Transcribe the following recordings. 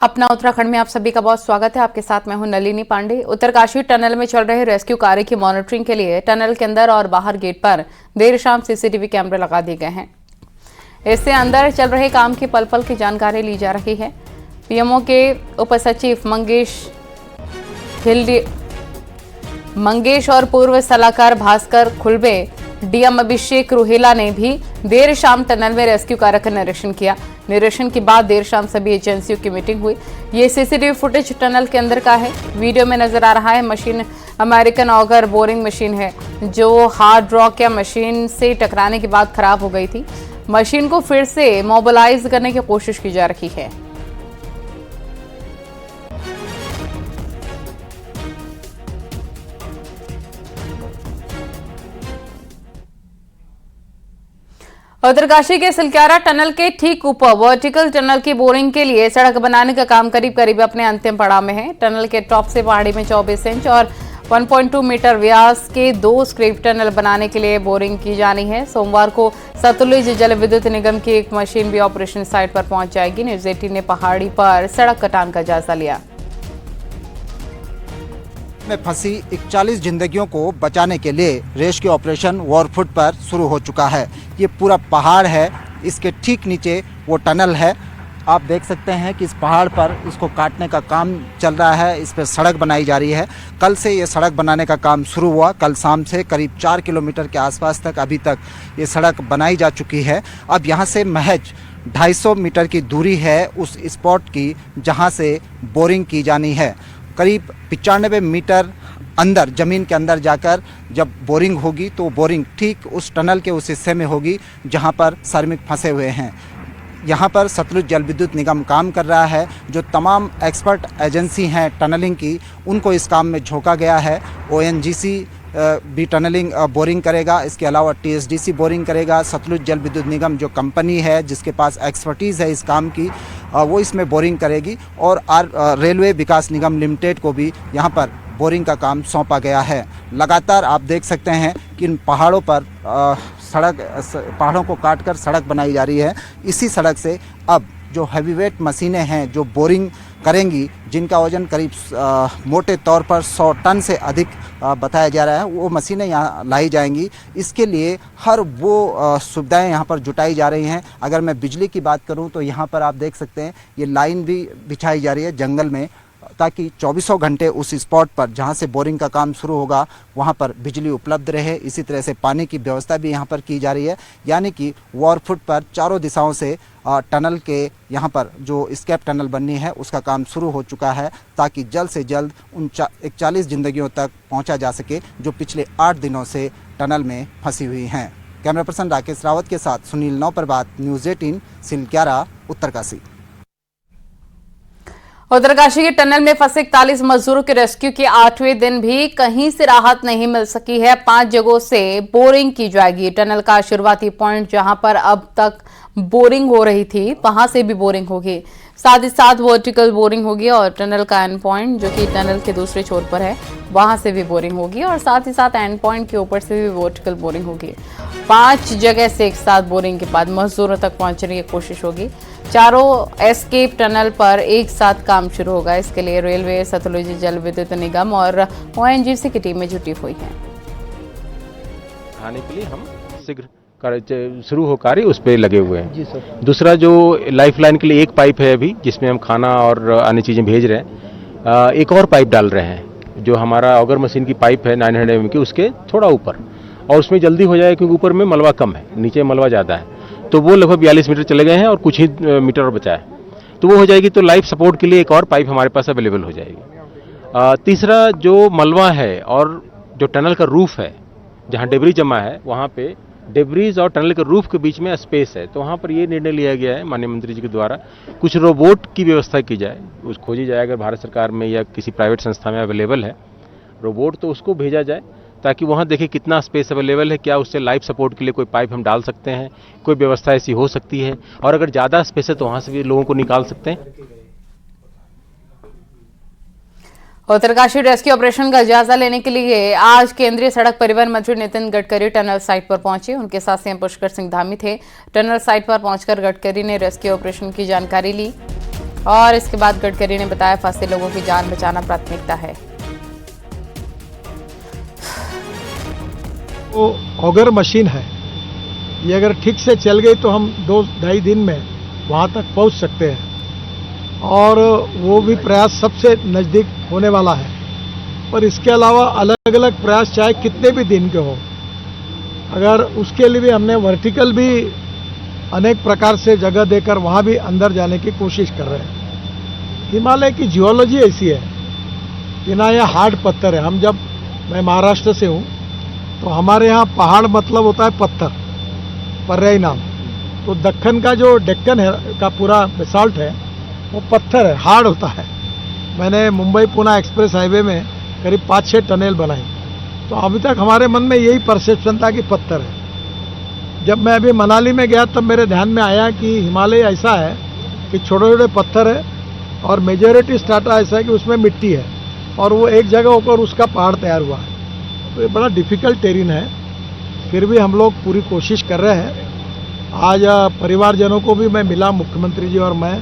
अपना उत्तराखंड में आप सभी का बहुत स्वागत है। आपके साथ मैं हूं नलिनी पांडे। उत्तरकाशी टनल में चल रहे रेस्क्यू कार्य की मॉनिटरिंग के लिए टनल के अंदर और बाहर गेट पर देर शाम सीसीटीवी कैमरे लगा दिए गए हैं। इससे अंदर चल रहे काम की पल पल की जानकारी ली जा रही है। पीएमओ के उप सचिव मंगेश और पूर्व सलाहकार भास्कर खुलबे, डीएम अभिषेक रुहेला ने भी देर शाम टनल में रेस्क्यू कार्य का निरीक्षण किया। निरीक्षण के बाद देर शाम सभी एजेंसियों की मीटिंग हुई। ये सीसीटीवी फुटेज टनल के अंदर का है। वीडियो में नजर आ रहा है machine American auger boring machine है, जो हार्ड रॉक या मशीन से टकराने के बाद खराब हो गई थी। मशीन को फिर से मोबिलाइज करने की कोशिश की जा रही है। उत्तरकाशी के सिलक्यारा टनल के ठीक ऊपर वर्टिकल टनल की बोरिंग के लिए सड़क बनाने का काम करीब अपने अंतिम पड़ाव में है। टनल के टॉप से पहाड़ी में 24 इंच और 1.2 मीटर व्यास के 2 स्क्रीप टनल बनाने के लिए बोरिंग की जानी है। सोमवार को सतलुज जल विद्युत निगम की एक मशीन भी ऑपरेशन साइट पर पहुंच जाएगी। न्यूज 18 ने पहाड़ी पर सड़क कटान का जायजा लिया। में फंसी 41 जिंदगियों को बचाने के लिए रेस्क्यू ऑपरेशन वॉरफुट पर शुरू हो चुका है। ये पूरा पहाड़ है, इसके ठीक नीचे वो टनल है। आप देख सकते हैं कि इस पहाड़ पर इसको काटने का काम चल रहा है। इस पर सड़क बनाई जा रही है। कल से ये सड़क बनाने का काम शुरू हुआ। कल शाम से करीब 4 किलोमीटर के आसपास तक अभी तक ये सड़क बनाई जा चुकी है। अब यहाँ से महज 250 मीटर की दूरी है उस स्पॉट की जहाँ से बोरिंग की जानी है। करीब 95 मीटर अंदर ज़मीन के अंदर जाकर जब बोरिंग होगी तो बोरिंग ठीक उस टनल के उस हिस्से में होगी जहां पर श्रमिक फंसे हुए हैं। यहां पर सतलुज जल विद्युत निगम काम कर रहा है। जो तमाम एक्सपर्ट एजेंसी हैं टनलिंग की, उनको इस काम में झोंका गया है। ओएनजीसी भी टनलिंग बोरिंग करेगा। इसके अलावा टीएसडीसी बोरिंग करेगा। सतलुज जल विद्युत निगम जो कंपनी है जिसके पास एक्सपर्टीज़ है इस काम की, वो इसमें बोरिंग करेगी। और रेलवे विकास निगम लिमिटेड को भी यहाँ पर बोरिंग का काम सौंपा गया है। लगातार आप देख सकते हैं कि इन पहाड़ों पर पहाड़ों को काटकर सड़क बनाई जा रही है। इसी सड़क से अब जो हैवीवेट मशीनें हैं जो बोरिंग करेंगी, जिनका वजन करीब मोटे तौर पर 100 टन से अधिक बताया जा रहा है, वो मशीनें यहाँ लाई जाएंगी। इसके लिए हर वो सुविधाएं यहाँ पर जुटाई जा रही हैं। अगर मैं बिजली की बात करूँ तो यहाँ पर आप देख सकते हैं ये लाइन भी बिछाई जा रही है जंगल में, ताकि 24 घंटे उस स्पॉट पर जहां से बोरिंग का काम शुरू होगा वहां पर बिजली उपलब्ध रहे। इसी तरह से पानी की व्यवस्था भी यहां पर की जा रही है। यानी कि वॉरफुट पर चारों दिशाओं से टनल के यहां पर जो स्केप टनल बननी है उसका काम शुरू हो चुका है, ताकि जल्द से जल्द उन 41 जिंदगियों तक पहुंचा जा सके जो पिछले 8 दिनों से टनल में फंसी हुई हैं। कैमरा पर्सन राकेश रावत के साथ सुनील नौपरबात, न्यूज 18, सिलक्यारा, उत्तरकाशी। उत्तरकाशी के टनल में फंसे 41 मजदूरों के रेस्क्यू के 8वें दिन भी कहीं से राहत नहीं मिल सकी है। 5 जगहों से बोरिंग की जाएगी। टनल का शुरुआती पॉइंट जहां पर अब तक बोरिंग हो रही थी, वहां से भी बोरिंग होगी। साथ ही साथ वर्टिकल बोरिंग होगी और टनल का एंड पॉइंट जो कि टनल के दूसरे छोर पर है, वहां से भी बोरिंग होगी। और साथ ही साथ एंड पॉइंट के ऊपर से भी वर्टिकल बोरिंग होगी। 5 जगह से एक साथ बोरिंग के बाद मजदूरों तक पहुंचने की कोशिश होगी। चारों एस्केप टनल पर एक साथ काम शुरू होगा। इसके लिए रेलवे, सतलुज जल विद्युत निगम और ओएनजीसी की टीमें जुटी हुई हैं। खाने के लिए हम शीघ्र शुरू हो कार्य उस पर लगे हुए हैं। जी सर। दूसरा जो लाइफलाइन के लिए एक पाइप है अभी, जिसमें हम खाना और अन्य चीज़ें भेज रहे हैं। एक और पाइप डाल रहे हैं जो हमारा ऑगर मशीन की पाइप है 900 mm की, उसके थोड़ा ऊपर, और उसमें जल्दी हो जाए क्योंकि ऊपर में मलबा कम है, नीचे मलबा ज़्यादा है। तो वो लगभग 42 मीटर चले गए हैं और कुछ ही मीटर और बचा है, तो वो हो जाएगी। तो लाइफ सपोर्ट के लिए एक और पाइप हमारे पास अवेलेबल हो जाएगी। तीसरा जो मलबा है और जो टनल का रूफ है जहाँ डेबरी जमा है, वहाँ पे डेबरीज और टनल के रूफ के बीच में स्पेस है। तो वहाँ पर ये निर्णय लिया गया है माननीय मंत्री जी के द्वारा, कुछ रोबोट की व्यवस्था की जाए, उस खोजी जाए अगर भारत सरकार में या किसी प्राइवेट संस्था में अवेलेबल है रोबोट, तो उसको भेजा जाए ताकि वहाँ देखें कितना स्पेस अवेलेबल है, क्या उससे लाइफ सपोर्ट के लिए कोई पाइप हम डाल सकते हैं, कोई व्यवस्था ऐसी हो सकती है। और अगर ज़्यादा स्पेस है तो वहाँ से भी लोगों को निकाल सकते हैं। उत्तरकाशी रेस्क्यू ऑपरेशन का जायजा लेने के लिए आज केंद्रीय सड़क परिवहन मंत्री नितिन गडकरी टनल साइट पर पहुंचे। उनके साथ सीएम पुष्कर सिंह धामी थे। टनल साइट पर पहुंचकर गडकरी ने रेस्क्यू ऑपरेशन की जानकारी ली। और इसके बाद गडकरी ने बताया फंसे लोगों की जान बचाना प्राथमिकता है। वो ऑगर मशीन है, ये अगर ठीक से चल गई तो हम 2-2.5 दिन में वहाँ तक पहुँच सकते हैं और वो भी प्रयास सबसे नज़दीक होने वाला है। पर इसके अलावा अलग अलग प्रयास चाहे कितने भी दिन के हो, अगर उसके लिए भी हमने वर्टिकल भी अनेक प्रकार से जगह देकर वहाँ भी अंदर जाने की कोशिश कर रहे हैं। हिमालय की जियोलॉजी ऐसी है कि ना यह हार्ड पत्थर है। मैं महाराष्ट्र से हूँ तो हमारे यहाँ पहाड़ मतलब होता है पत्थर, पर्यायी नाम। तो दक्कन का जो डेक्कन है का पूरा बेसाल्ट है वो पत्थर है, हार्ड होता है। मैंने मुंबई पुणे एक्सप्रेस हाईवे में करीब 5-6 टनल बनाई, तो अभी तक हमारे मन में यही परसेप्शन था कि पत्थर है। जब मैं अभी मनाली में गया तब मेरे ध्यान में आया कि हिमालय ऐसा है कि छोटे छोटे पत्थर है और मेजॉरिटी स्ट्राटा ऐसा है कि उसमें मिट्टी है और वो एक जगह होकर उसका पहाड़ तैयार हुआ है। तो ये बड़ा डिफ़िकल्ट टेरेन है, फिर भी हम लोग पूरी कोशिश कर रहे हैं। आज परिवारजनों को भी मैं मिला, मुख्यमंत्री जी और मैं,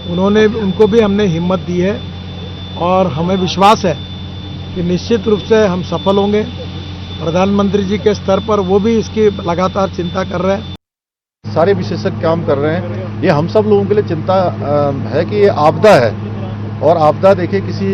उनको भी हमने हिम्मत दी है और हमें विश्वास है कि निश्चित रूप से हम सफल होंगे। प्रधानमंत्री जी के स्तर पर वो भी इसकी लगातार चिंता कर रहे हैं। सारे विशेषज्ञ काम कर रहे हैं। ये हम सब लोगों के लिए चिंता है कि ये आपदा है और आपदा देखिए किसी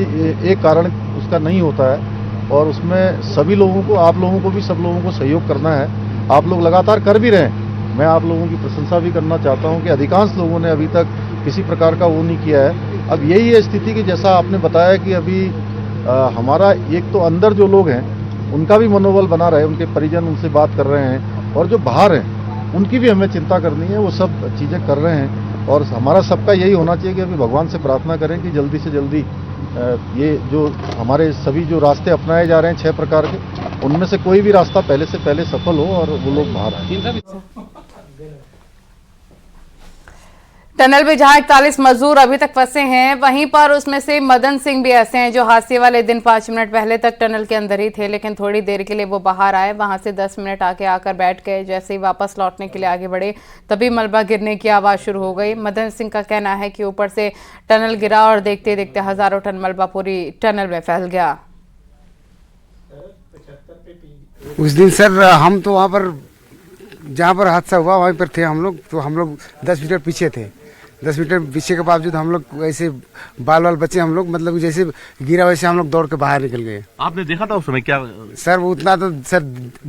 एक कारण उसका नहीं होता है और उसमें सभी लोगों को, आप लोगों को भी, सब लोगों को सहयोग करना है। आप लोग लगातार कर भी रहे हैं। मैं आप लोगों की प्रशंसा भी करना चाहता हूं कि अधिकांश लोगों ने अभी तक किसी प्रकार का वो नहीं किया है। अब यही है स्थिति कि जैसा आपने बताया कि अभी हमारा एक तो अंदर जो लोग हैं उनका भी मनोबल बना रहे, उनके परिजन उनसे बात कर रहे हैं और जो बाहर हैं उनकी भी हमें चिंता करनी है, वो सब चीज़ें कर रहे हैं। और हमारा सबका यही होना चाहिए कि अभी भगवान से प्रार्थना करें कि जल्दी से जल्दी ये जो हमारे सभी जो रास्ते अपनाए जा रहे हैं 6 प्रकार के, उनमें से कोई भी रास्ता पहले से पहले सफल हो और वो लोग बाहर आए। टनल में जहां 41 मजदूर अभी तक फंसे हैं, वहीं पर उसमें से मदन सिंह भी ऐसे हैं जो हादसे वाले दिन 5 मिनट पहले तक टनल के अंदर ही थे, लेकिन थोड़ी देर के लिए वो बाहर आए, वहां से 10 मिनट आकर बैठ गए। जैसे ही वापस लौटने के लिए आगे बढ़े तभी मलबा गिरने की आवाज शुरू हो गई। मदन सिंह का कहना है कि ऊपर से टनल गिरा और देखते देखते हजारों टन मलबा पूरी टनल में फैल गया। उस दिन सर हम तो वहाँ पर जहाँ पर हादसा हुआ वहीं पर थे हम लोग, तो हम लोग 10 मीटर पीछे थे। 10 मीटर पीछे के बावजूद हम लोग वैसे बाल बचे, हम लोग मतलब जैसे गिरा वैसे हम लोग दौड़ के बाहर निकल गए। आपने देखा था उस समय क्या? सर वो उतना तो सर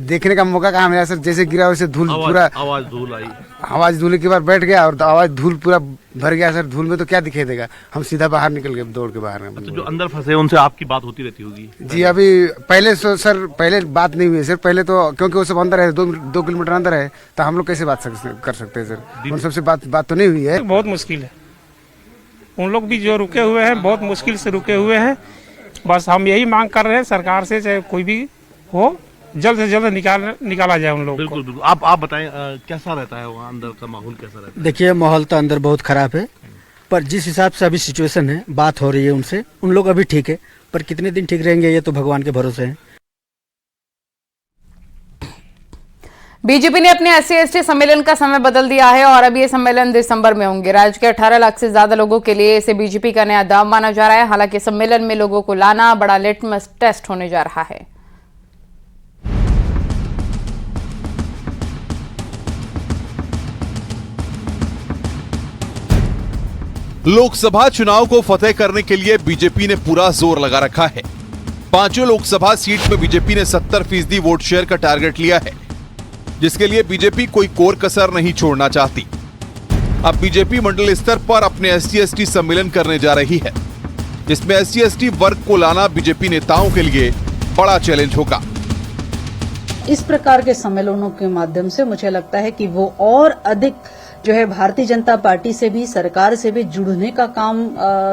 देखने का मौका कहाँ मिला सर, जैसे गिरा वैसे धूल पूरा आवाज धूल आई, आवाज धूल के बाद बैठ गया और आवाज धूल पूरा भर गया सर। धूल में तो क्या दिखाई देगा, हम सीधा बाहर निकल गए दौड़ के बाहर। तो जो अंदर फंसे उनसे आपकी बात होती रहती होगी? जी अभी पहले सर पहले बात नहीं हुई सर, पहले तो क्योंकि वो सब अंदर है, 2 किलोमीटर अंदर है, तो हम लोग कैसे बात कर सकते हैं सर? उन सबसे बात तो नहीं हुई है। बहुत मुश्किल है, उन लोग भी जो रुके हुए हैं बहुत मुश्किल से रुके हुए हैं। बस हम यही मांग कर रहे हैं सरकार से, चाहे कोई भी हो, जल्द से जल्द निकाला जाए उन लोग। बिल्कुल बिल्कुल। आप बताएं कैसा रहता है वहाँ अंदर का माहौल, कैसा रहता है? देखिए माहौल तो अंदर बहुत खराब है, पर जिस हिसाब से अभी सिचुएशन है, बात हो रही है उनसे, उन लोग अभी ठीक है, पर कितने दिन ठीक रहेंगे ये तो भगवान के भरोसे है। बीजेपी ने अपने SC/ST सम्मेलन का समय बदल दिया है और अब ये सम्मेलन दिसंबर में होंगे। राज्य के 18 लाख से ज्यादा लोगों के लिए इसे बीजेपी का नया दाव माना जा रहा है। हालांकि सम्मेलन में लोगों को लाना बड़ा लिटमस टेस्ट होने जा रहा है। लोकसभा चुनाव को फतेह करने के लिए बीजेपी ने पूरा जोर लगा रखा है। 5 लोकसभा सीट में बीजेपी ने 70% वोट शेयर का टारगेट लिया है, जिसके लिए बीजेपी कोई कोर कसर नहीं छोड़ना चाहती। अब बीजेपी मंडल स्तर पर अपने SC/ST सम्मेलन करने जा रही है, जिसमें SC/ST वर्ग को लाना बीजेपी नेताओं के लिए बड़ा चैलेंज होगा। इस प्रकार के सम्मेलनों के माध्यम से मुझे लगता है कि वो और अधिक जो है भारतीय जनता पार्टी से भी, सरकार से भी जुड़ने का काम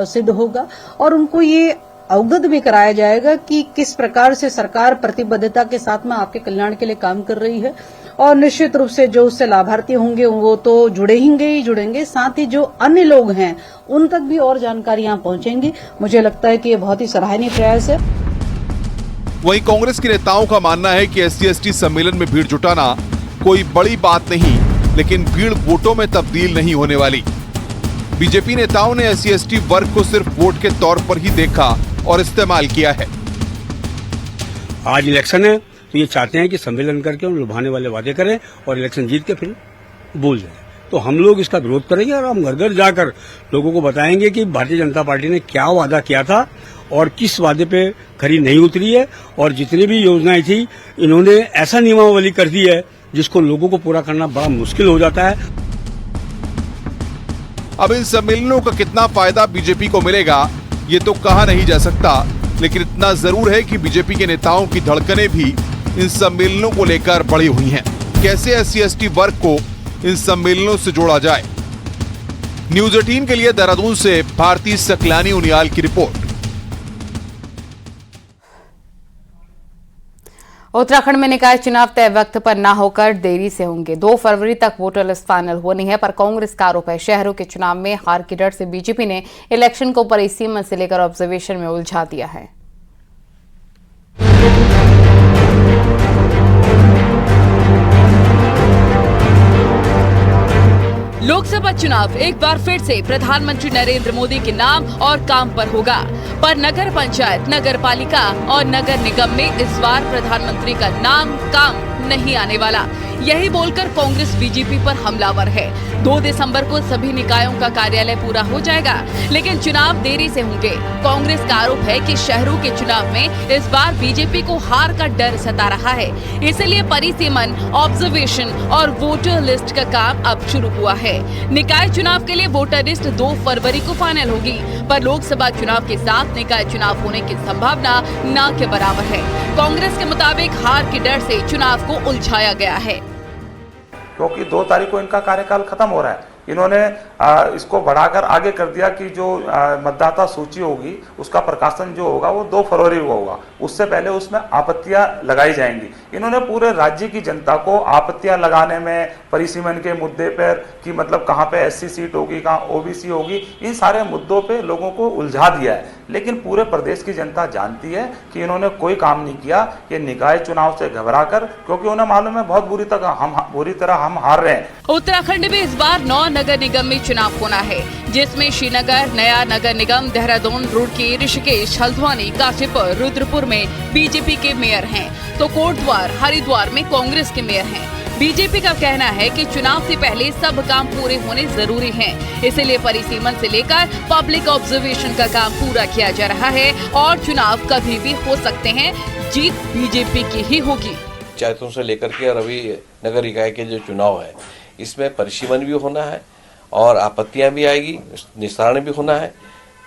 सिद्ध होगा और उनको ये अवगत भी कराया जाएगा कि किस प्रकार से सरकार प्रतिबद्धता के साथ में आपके कल्याण के लिए काम कर रही है। और निश्चित रूप से जो उससे लाभार्थी होंगे वो तो जुड़ेंगे, साथ ही जो अन्य लोग हैं उन तक भी और जानकारियां पहुंचेंगी। मुझे लगता है कि ये बहुत ही सराहनीय प्रयास है। वहीं कांग्रेस के नेताओं का मानना है कि SC/ST सम्मेलन में भीड़ जुटाना कोई बड़ी बात नहीं, लेकिन भीड़ वोटों में तब्दील नहीं होने वाली। बीजेपी नेताओं ने SC/ST वर्ग को सिर्फ वोट के तौर पर ही देखा और इस्तेमाल किया है। आज इलेक्शन है तो ये चाहते हैं कि सम्मेलन करके उन लुभाने वाले वादे करें और इलेक्शन जीत के फिर भूल जाए। तो हम लोग इसका विरोध करेंगे और हम घर घर जाकर लोगों को बताएंगे कि भारतीय जनता पार्टी ने क्या वादा किया था और किस वादे पे खरी नहीं उतरी है, और जितनी भी योजनाएं थी इन्होंने ऐसा नियमावली कर दी है जिसको लोगों को पूरा करना बड़ा मुश्किल हो जाता है। अब इन सम्मेलनों का कितना फायदा बीजेपी को मिलेगा ये तो कहा नहीं जा सकता, लेकिन इतना जरूर है कि बीजेपी के नेताओं की धड़कनें भी इन सम्मेलनों को लेकर बढ़ी हुई हैं। कैसे SC/ST वर्ग को इन सम्मेलनों से जोड़ा जाए। न्यूज़ 18 के लिए देहरादून से भारती सकलानी उनियाल की रिपोर्ट। उत्तराखंड में निकाय चुनाव तय वक्त पर न होकर देरी से होंगे। 2 फरवरी तक वोटर लिस्ट फाइनल होनी है, पर कांग्रेस का आरोप है शहरों के चुनाव में हार के डर से बीजेपी ने इलेक्शन को परिसीमन से लेकर ऑब्जर्वेशन में उलझा दिया है। लोकसभा चुनाव एक बार फिर से प्रधानमंत्री नरेंद्र मोदी के नाम और काम पर होगा, पर नगर पंचायत, नगर पालिका और नगर निगम में इस बार प्रधानमंत्री का नाम काम नहीं आने वाला। यही बोलकर कांग्रेस बीजेपी पर हमलावर है। 2 दिसंबर को सभी निकायों का कार्यालय पूरा हो जाएगा, लेकिन चुनाव देरी से होंगे। कांग्रेस का आरोप है कि शहरों के चुनाव में इस बार बीजेपी को हार का डर सता रहा है, इसलिए परिसीमन, ऑब्जर्वेशन और वोटर लिस्ट का काम अब शुरू हुआ है। निकाय चुनाव के लिए वोटर लिस्ट 2 फरवरी को फाइनल होगी, पर लोकसभा चुनाव के साथ निकाय चुनाव होने की संभावना न के बराबर है। कांग्रेस के मुताबिक हार के डर से चुनाव को उलझाया गया है, क्योंकि 2 तारीख को इनका कार्यकाल खत्म हो रहा है। इन्होंने इसको बढ़ाकर आगे कर दिया कि जो मतदाता सूची होगी उसका प्रकाशन जो होगा वो 2 फरवरी को होगा, उससे पहले उसमें आपत्तियां लगाई जाएंगी। इन्होंने पूरे राज्य की जनता को आपत्तियां लगाने में, परिसीमन के मुद्दे पर कि मतलब कहाँ पे SC सीट होगी, कहाँ OBC होगी, इन सारे मुद्दों पे लोगों को उलझा दिया है। लेकिन पूरे प्रदेश की जनता जानती है कि इन्होंने कोई काम नहीं किया, ये निकाय चुनाव से घबरा कर, क्योंकि उन्हें मालूम है बहुत बुरी तरह हम हार रहे हैं। उत्तराखंड में इस बार 9 नगर निगम में चुनाव होना है, जिसमें श्रीनगर, नया नगर निगम, देहरादून, रुड़की, ऋषिकेश, हल्द्वानी, काशीपुर, रुद्रपुर में बीजेपी के मेयर हैं, तो कोटद्वार, हरिद्वार में कांग्रेस के मेयर हैं। बीजेपी का कहना है कि चुनाव से पहले सब काम पूरे होने जरूरी हैं, इसलिए परिसीमन से लेकर पब्लिक ऑब्जर्वेशन का काम पूरा किया जा रहा है और चुनाव कभी भी हो सकते हैं, जीत बीजेपी की ही होगी। पंचायतों से लेकर के और अभी नगर निकाय के जो चुनाव है इसमें परिसीमन भी होना है और आपत्तियां भी आएगी, निस्तारण भी होना है,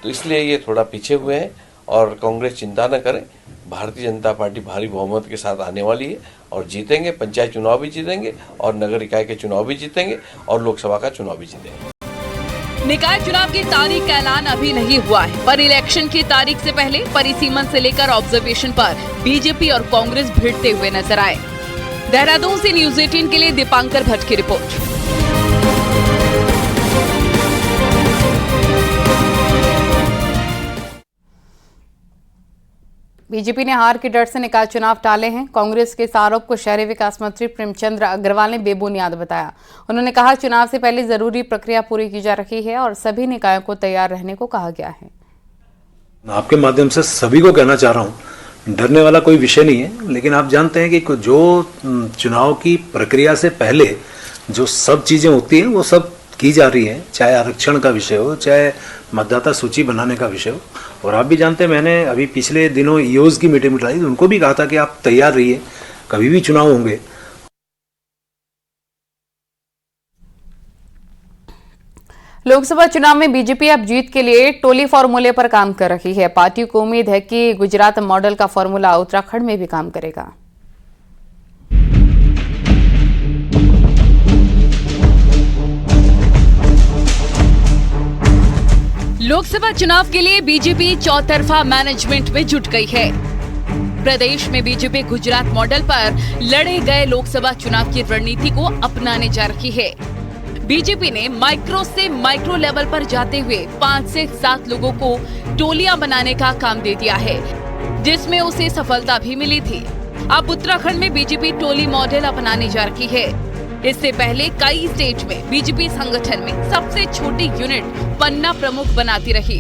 तो इसलिए ये थोड़ा पीछे हुए हैं। और कांग्रेस चिंता न करे, भारतीय जनता पार्टी भारी बहुमत के साथ आने वाली है और जीतेंगे। पंचायत चुनाव भी जीतेंगे और नगर निकाय के चुनाव भी जीतेंगे और लोकसभा का चुनाव भी जीतेंगे। निकाय चुनाव की तारीख का ऐलान अभी नहीं हुआ है, पर इलेक्शन की तारीख से पहले परिसीमन से लेकर ऑब्जर्वेशन पर बीजेपी और कांग्रेस भिड़ते हुए नजर आए। देहरादून से न्यूज़ 18 के लिए दीपांकर भट्ट की रिपोर्ट। बीजेपी ने हार के डर से निकाय चुनाव टाले हैं। कांग्रेस के इस आरोप को शहरी विकास मंत्री प्रेमचंद्र अग्रवाल ने बेबुनियाद बताया। उन्होंने कहा, चुनाव से पहले जरूरी प्रक्रिया पूरी की जा रही है और सभी निकायों को तैयार रहने को कहा गया है। आपके माध्यम से सभी को कहना चाह रहा हूं, डरने वाला कोई विषय नहीं है, लेकिन आप जानते हैं कि जो चुनाव की प्रक्रिया से पहले जो सब चीजें होती हैं वो सब की जा रही है, चाहे आरक्षण का विषय हो, चाहे मतदाता सूची बनाने का विषय हो। और आप भी जानते हैं, मैंने अभी पिछले दिनों ईओज की मीटिंग बिठाई, उनको भी कहा था कि आप तैयार रहिए, कभी भी चुनाव होंगे। लोकसभा चुनाव में बीजेपी अब जीत के लिए टोली फॉर्मूले पर काम कर रही है। पार्टी को उम्मीद है कि गुजरात मॉडल का फॉर्मूला उत्तराखंड में भी काम करेगा। लोकसभा चुनाव के लिए बीजेपी चौतरफा मैनेजमेंट में जुट गई है। प्रदेश में बीजेपी गुजरात मॉडल पर लड़े गए लोकसभा चुनाव की रणनीति को अपनाने जा रही है। बीजेपी ने माइक्रो से माइक्रो लेवल पर जाते हुए 5 से 7 लोगों को टोलियां बनाने का काम दे दिया है, जिसमें उसे सफलता भी मिली थी। अब उत्तराखंड में बीजेपी टोली मॉडल अपनाने जा रही है। इससे पहले कई स्टेट में बीजेपी संगठन में सबसे छोटी यूनिट पन्ना प्रमुख बनाती रही।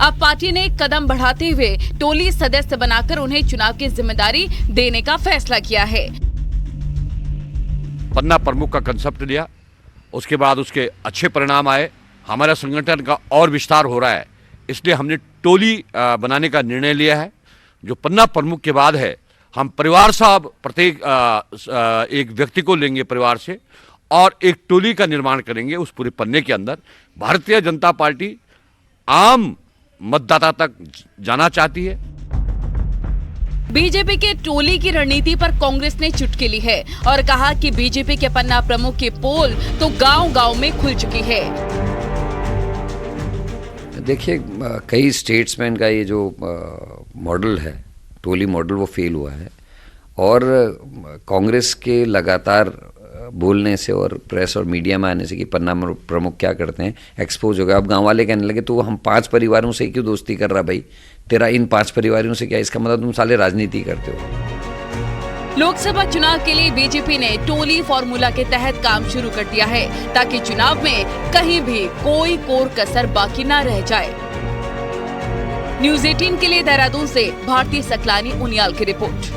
अब पार्टी ने एक कदम बढ़ाते हुए टोली सदस्य बनाकर उन्हें चुनाव की जिम्मेदारी देने का फैसला किया है। पन्ना प्रमुख का कंसेप्ट लिया, उसके बाद उसके अच्छे परिणाम आए, हमारा संगठन का और विस्तार हो रहा है, इसलिए हमने टोली बनाने का निर्णय लिया है। जो पन्ना प्रमुख के बाद है, हम परिवार साहब प्रत्येक एक व्यक्ति को लेंगे परिवार से और एक टोली का निर्माण करेंगे उस पूरे पन्ने के अंदर। भारतीय जनता पार्टी आम मतदाता तक जाना चाहती है। बीजेपी के टोली की रणनीति पर कांग्रेस ने चुटकी ली है और कहा कि बीजेपी के पन्ना प्रमुख की पोल तो गांव-गांव में खुल चुकी है। देखिए, कई स्टेट्स में इनका ये जो मॉडल है, टोली मॉडल, वो फेल हुआ है और कांग्रेस के लगातार बोलने से और प्रेस और मीडिया में आने से कि पन्ना प्रमुख क्या करते हैं, एक्सपोज हो गया। अब गांव वाले कहने लगे तो हम 5 परिवारों से क्यों दोस्ती कर रहा भाई, तेरा इन 5 परिवारों से क्या, इसका मतलब तुम साले राजनीति करते हो। लोकसभा चुनाव के लिए बीजेपी ने टोली फॉर्मूला के तहत काम शुरू कर दिया है ताकि चुनाव में कहीं भी कोई कोर कसर बाकी न रह जाए। न्यूज़ 18 के लिए देहरादून से भारती सकलानी उनियाल की रिपोर्ट।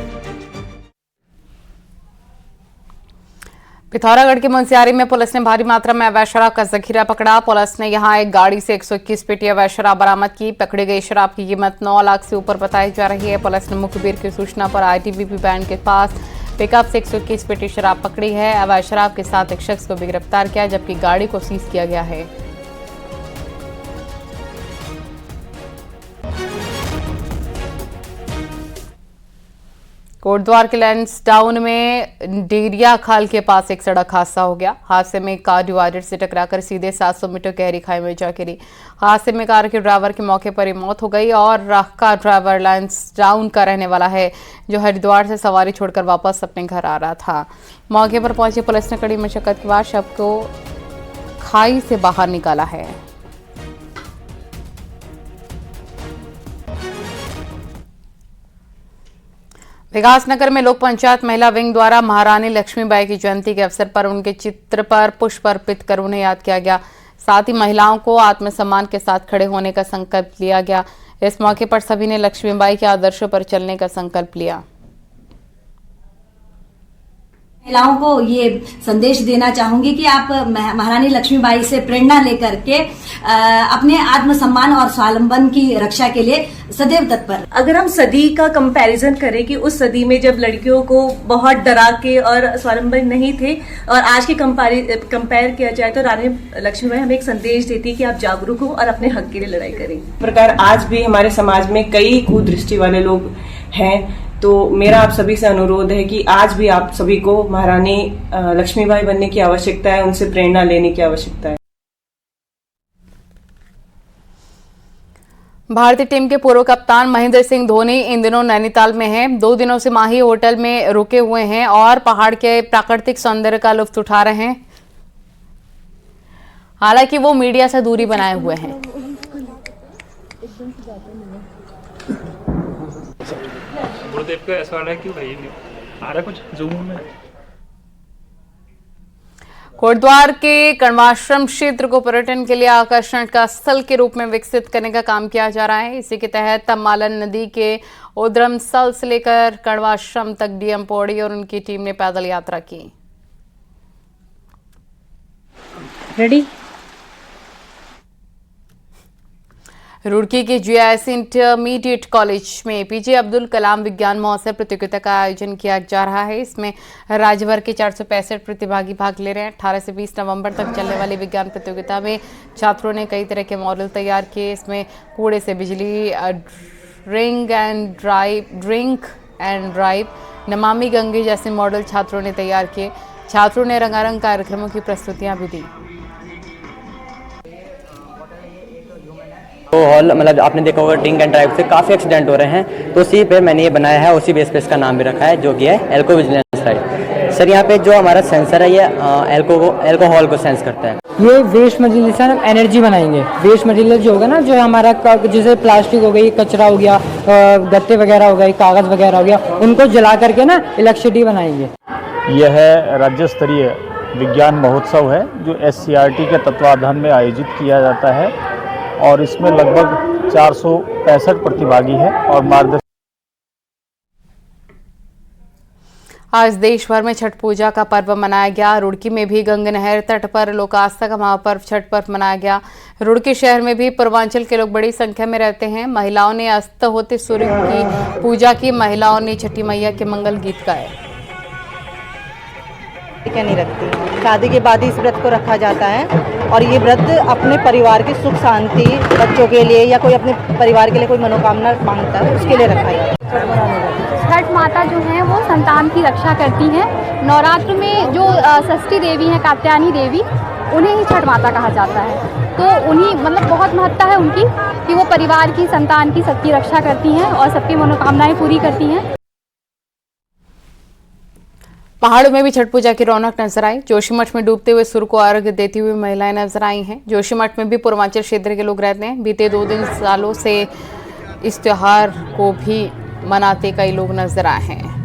पिथौरागढ़ के मुंसियारी में पुलिस ने भारी मात्रा में अवैध शराब का जखीरा पकड़ा। पुलिस ने यहां एक गाड़ी से 121 पेटी अवैध शराब बरामद की। पकड़ी गई शराब की कीमत 9 लाख से ऊपर बताई जा रही है। पुलिस ने मुखबिर की सूचना पर आईटीबीपी बैंड के पास पिकअप से 121 पेटी शराब पकड़ी है। अवैध शराब के साथ एक शख्स को भी गिरफ्तार किया, जबकि गाड़ी को सीज किया गया है। कोटद्वार के लैंसडाउन में डेरिया खाल के पास एक सड़क हादसा हो गया। हादसे में कार डिवाइडर से टकराकर सीधे 700 मीटर गहरी खाई में जा गिरी। हादसे में कार के ड्राइवर की मौके पर ही मौत हो गई और का ड्राइवर लैंसडाउन का रहने वाला है, जो हरिद्वार से सवारी छोड़कर वापस अपने घर आ रहा था। मौके पर पहुंची पुलिस ने कड़ी मशक्कत के बाद शव को खाई से बाहर निकाला है। विकासनगर में लोक पंचायत महिला विंग द्वारा महारानी लक्ष्मीबाई की जयंती के अवसर पर उनके चित्र पर पुष्प अर्पित कर उन्हें याद किया गया। साथ ही महिलाओं को आत्मसम्मान के साथ खड़े होने का संकल्प लिया गया। इस मौके पर सभी ने लक्ष्मीबाई के आदर्शों पर चलने का संकल्प लिया। महिलाओं को ये संदेश देना चाहूंगी कि आप महारानी लक्ष्मीबाई से प्रेरणा लेकर के अपने आत्मसम्मान और स्वावलंबन की रक्षा के लिए सदैव तत्पर। अगर हम सदी का कंपैरिजन करें कि उस सदी में जब लड़कियों को बहुत डरा के और स्वावलंबन नहीं थे और आज के कंपेयर किया जाए तो रानी लक्ष्मीबाई हमें एक संदेश देती है कि आप जागरूक हो और अपने हक के लिए लड़ाई करें। इस प्रकार आज भी हमारे समाज में कई कुदृष्टि वाले लोग हैं, तो मेरा आप सभी से अनुरोध है कि आज भी आप सभी को महारानी लक्ष्मीबाई बनने की आवश्यकता है, उनसे प्रेरणा लेने की आवश्यकता है। भारतीय टीम के पूर्व कप्तान महेंद्र सिंह धोनी इन दिनों नैनीताल में हैं। 2 दिनों से माही होटल में रुके हुए हैं और पहाड़ के प्राकृतिक सौंदर्य का लुत्फ उठा रहे हैं। हालांकि वो मीडिया से दूरी बनाए हुए हैं। गुरुदेव का ऐसा है क्यों भाई आ रहा कुछ जूम में। कोटद्वार के कण्वाश्रम क्षेत्र को पर्यटन के लिए आकर्षण का स्थल के रूप में विकसित करने का काम किया जा रहा है। इसी के तहत मालन नदी के उद्गम स्थल से लेकर कण्वाश्रम तक डीएम पौड़ी और उनकी टीम ने पैदल यात्रा की। रेडी। रुड़की के जीआईएस इंटरमीडिएट कॉलेज में पीजे अब्दुल कलाम विज्ञान महोत्सव प्रतियोगिता का आयोजन किया जा रहा है। इसमें राज्य भर के 465 प्रतिभागी भाग ले रहे हैं। 18 से 20 नवंबर तक चलने वाली विज्ञान प्रतियोगिता में छात्रों ने कई तरह के मॉडल तैयार किए। इसमें कूड़े से बिजली, drink and drive, Namami Gange जैसे मॉडल छात्रों ने तैयार किए। छात्रों ने रंगारंग कार्यक्रमों की प्रस्तुतियां भी दी। तो हॉल मतलब आपने देखा होगा ड्रिंक एंड ड्राइव से काफ़ी एक्सीडेंट हो रहे हैं, तो उसी पे मैंने ये बनाया है, उसी बेस पे इसका नाम भी रखा है जो कि है एल्को विजिलेंस राइड। सर यहाँ पे जो हमारा सेंसर है ये एल्कोहल को सेंस करता है। ये वेस्ट मटेरियल से हम एनर्जी बनाएंगे। वेस्ट मटेरियल जो होगा ना, जो हमारा जैसे प्लास्टिक हो गई, कचरा हो गया, गत्ते वगैरह हो गए, कागज़ वगैरह हो गया, उनको जला करके ना इलेक्ट्रिसिटी बनाएंगे। यह है राज्य स्तरीय विज्ञान महोत्सव है जो SCRT के तत्वाधान में आयोजित किया जाता है और इसमें लगभग 465 प्रतिभागी हैं और मार्गदर्शन। आज देश भर में छठ पूजा का पर्व मनाया गया। रुड़की में भी गंगा नहर तट पर लोक आस्था का महापर्व छठ पर्व मनाया गया। रुड़की शहर में भी पूर्वांचल के लोग बड़ी संख्या में रहते हैं। महिलाओं ने अस्त होते सूर्य की पूजा की। महिलाओं ने छठी मैया के मंगल गीत गाए। क्या नहीं रखती, शादी के बाद ही इस व्रत को रखा जाता है और ये व्रत अपने परिवार की सुख शांति, बच्चों के लिए या कोई अपने परिवार के लिए कोई मनोकामना मांगता है उसके लिए रखा जाता है। छठ माता जो है वो संतान की रक्षा करती हैं। नवरात्र में जो षष्ठी देवी हैं, कात्यायनी देवी, उन्हें ही छठ माता कहा जाता है। तो उन्हीं मतलब बहुत महत्ता है उनकी कि वो परिवार की, संतान की, सबकी रक्षा करती हैं और सबकी मनोकामनाएं पूरी करती हैं। पहाड़ों में भी छठ पूजा की रौनक नजर आई। जोशीमठ में डूबते हुए सूर्य को अर्घ्य देती हुई महिलाएं नजर आई हैं। जोशीमठ में भी पूर्वांचल क्षेत्र के लोग रहते हैं। बीते 2 दिन सालों से इस त्योहार को भी मनाते कई लोग नजर आए हैं।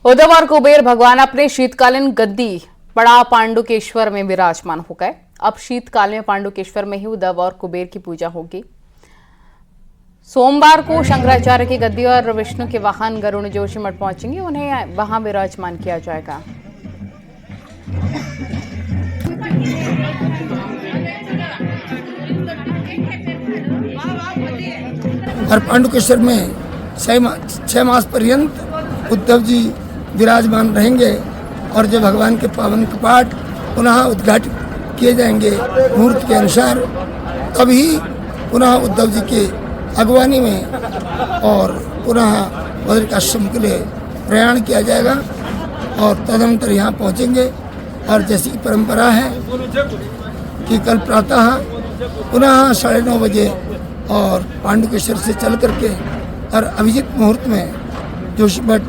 उद्धव और कुबेर भगवान अपने शीतकालीन गद्दी बड़ा पांडुकेश्वर में विराजमान हो गए। अब शीतकाल में पांडुकेश्वर में ही उद्धव और कुबेर की पूजा होगी। सोमवार को शंकराचार्य की गद्दी और विष्णु के वाहन गरुड़ जोशीमठ पहुंचेंगे। उन्हें वहां विराजमान किया जाएगा। और पांडुकेश्वर में 6 मास पर्यंत उद्धव जी विराजमान रहेंगे और जब भगवान के पावन कपाट पुनः उद्घाटित किए जाएंगे मुहूर्त के अनुसार, तभी पुनः उद्धव जी के अगवानी में और पुनः बद्रिकाश्रम के लिए प्रयाण किया जाएगा और तदनंतर यहाँ पहुँचेंगे। और जैसी परंपरा है कि कल प्रातः पुनः 9:30 बजे और पांडुकेश्वर से चल करके और अभिजीत मुहूर्त में जोशीमठ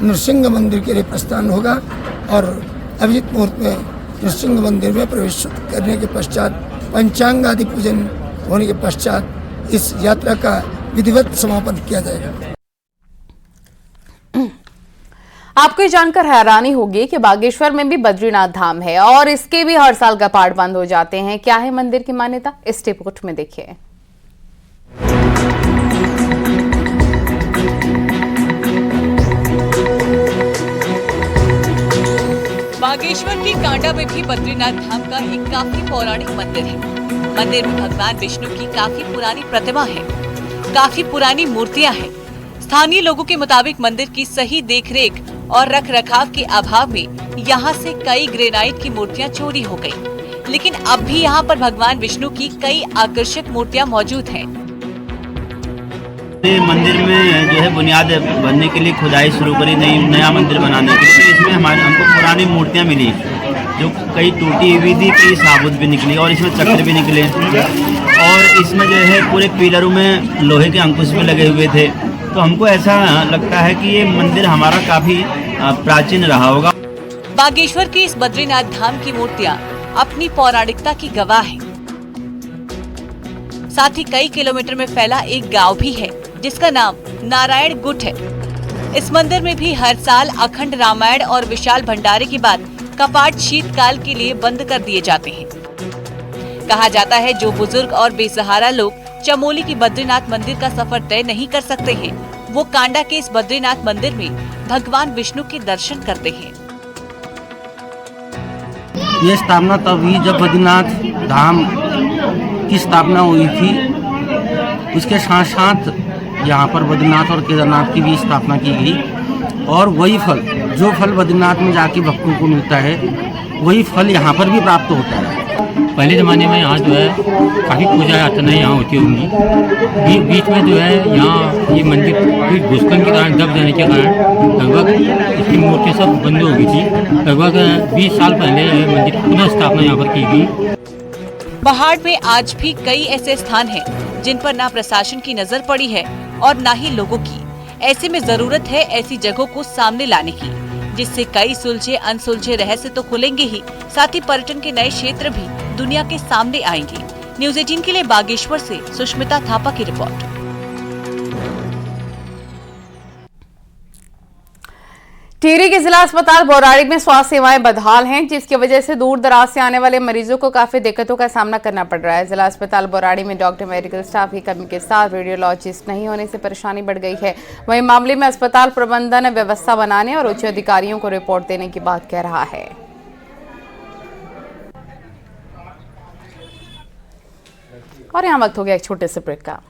नृसिंह मंदिर के लिए प्रस्थान होगा और अभिजीत मुहूर्त में नृसिंह मंदिर में प्रवेश करने के पश्चात पंचांग आदि पूजन होने के पश्चात इस यात्रा का विधिवत समापन किया जाएगा। आपको ये जानकर हैरानी होगी कि बागेश्वर में भी बद्रीनाथ धाम है और इसके भी हर साल कपाट बंद हो जाते हैं। क्या है मंदिर की मान्यता, इस रिपोर्ट में देखिए। बागेश्वर के कांडा में भी बद्रीनाथ धाम का एक काफी पौराणिक मंदिर है। मंदिर में भगवान विष्णु की काफी पुरानी प्रतिमा है, काफी पुरानी मूर्तियां हैं। स्थानीय लोगों के मुताबिक मंदिर की सही देखरेख और रख रखाव के अभाव में यहाँ से कई ग्रेनाइट की मूर्तियां चोरी हो गयी, लेकिन अब भी यहाँ पर भगवान विष्णु की कई आकर्षक मूर्तियां मौजूद हैं। मंदिर में जो है बुनियाद बनने के लिए खुदाई शुरू करी, नया मंदिर बनाने के लिए। इसमें हमको पुरानी मूर्तियां मिली जो कई टूटी हुई थी, कई साबुत भी निकली और इसमें चक्र भी निकले और इसमें जो है पूरे पिलरों में लोहे के अंकुश भी लगे हुए थे। तो हमको ऐसा लगता है कि ये मंदिर हमारा काफी प्राचीन रहा होगा। बागेश्वर की इस बद्रीनाथ धाम की मूर्तियां अपनी पौराणिकता की गवाह हैं। साथ ही कई किलोमीटर में फैला एक गांव भी है जिसका नाम नारायण गुट है। इस मंदिर में भी हर साल अखंड रामायण और विशाल भंडारे के बाद कपाट शीतकाल के लिए बंद कर दिए जाते हैं। कहा जाता है जो बुजुर्ग और बेसहारा लोग चमोली की बद्रीनाथ मंदिर का सफर तय नहीं कर सकते हैं, वो कांडा के इस बद्रीनाथ मंदिर में भगवान विष्णु के दर्शन करते हैं। ये स्थापना तभी जब बद्रीनाथ धाम की स्थापना हुई थी, उसके साथ साथ यहाँ पर बद्रीनाथ और केदारनाथ की भी स्थापना की गई और वही फल, जो फल बद्रीनाथ में जाके भक्तों को मिलता है, वही फल यहाँ पर भी प्राप्त होता है। पहले ज़माने में यहाँ जो है काफ़ी पूजा अर्चना यहाँ होती होंगी। बीच में जो है यहाँ ये मंदिर भूस्खलन के कारण, दब जाने के कारण लगभग इसकी मूर्ति सब बंद हो गई थी। लगभग 20 साल पहले यह मंदिर पुनः स्थापना यहाँ पर की गई। पहाड़ में आज भी कई ऐसे स्थान हैं जिन पर ना प्रशासन की नजर पड़ी है और ना ही लोगों की। ऐसे में जरूरत है ऐसी जगहों को सामने लाने की, जिससे कई सुलझे अनसुलझे रहस्य तो खुलेंगे ही, साथ ही पर्यटन के नए क्षेत्र भी दुनिया के सामने आएंगे। न्यूज़ 18 के लिए बागेश्वर से सुष्मिता थापा की रिपोर्ट। टिहरी के जिला अस्पताल बौराड़ी में स्वास्थ्य सेवाएं बदहाल हैं, जिसकी वजह से दूर दराज से आने वाले मरीजों को काफी दिक्कतों का सामना करना पड़ रहा है। जिला अस्पताल बौराड़ी में डॉक्टर, मेडिकल स्टाफ की कमी के साथ रेडियोलॉजिस्ट नहीं होने से परेशानी बढ़ गई है। वहीं मामले में अस्पताल प्रबंधन व्यवस्था बनाने और उच्च अधिकारियों को रिपोर्ट देने की बात कह रहा है। और यहाँ वक्त हो गया एक छोटे से ब्रेक का।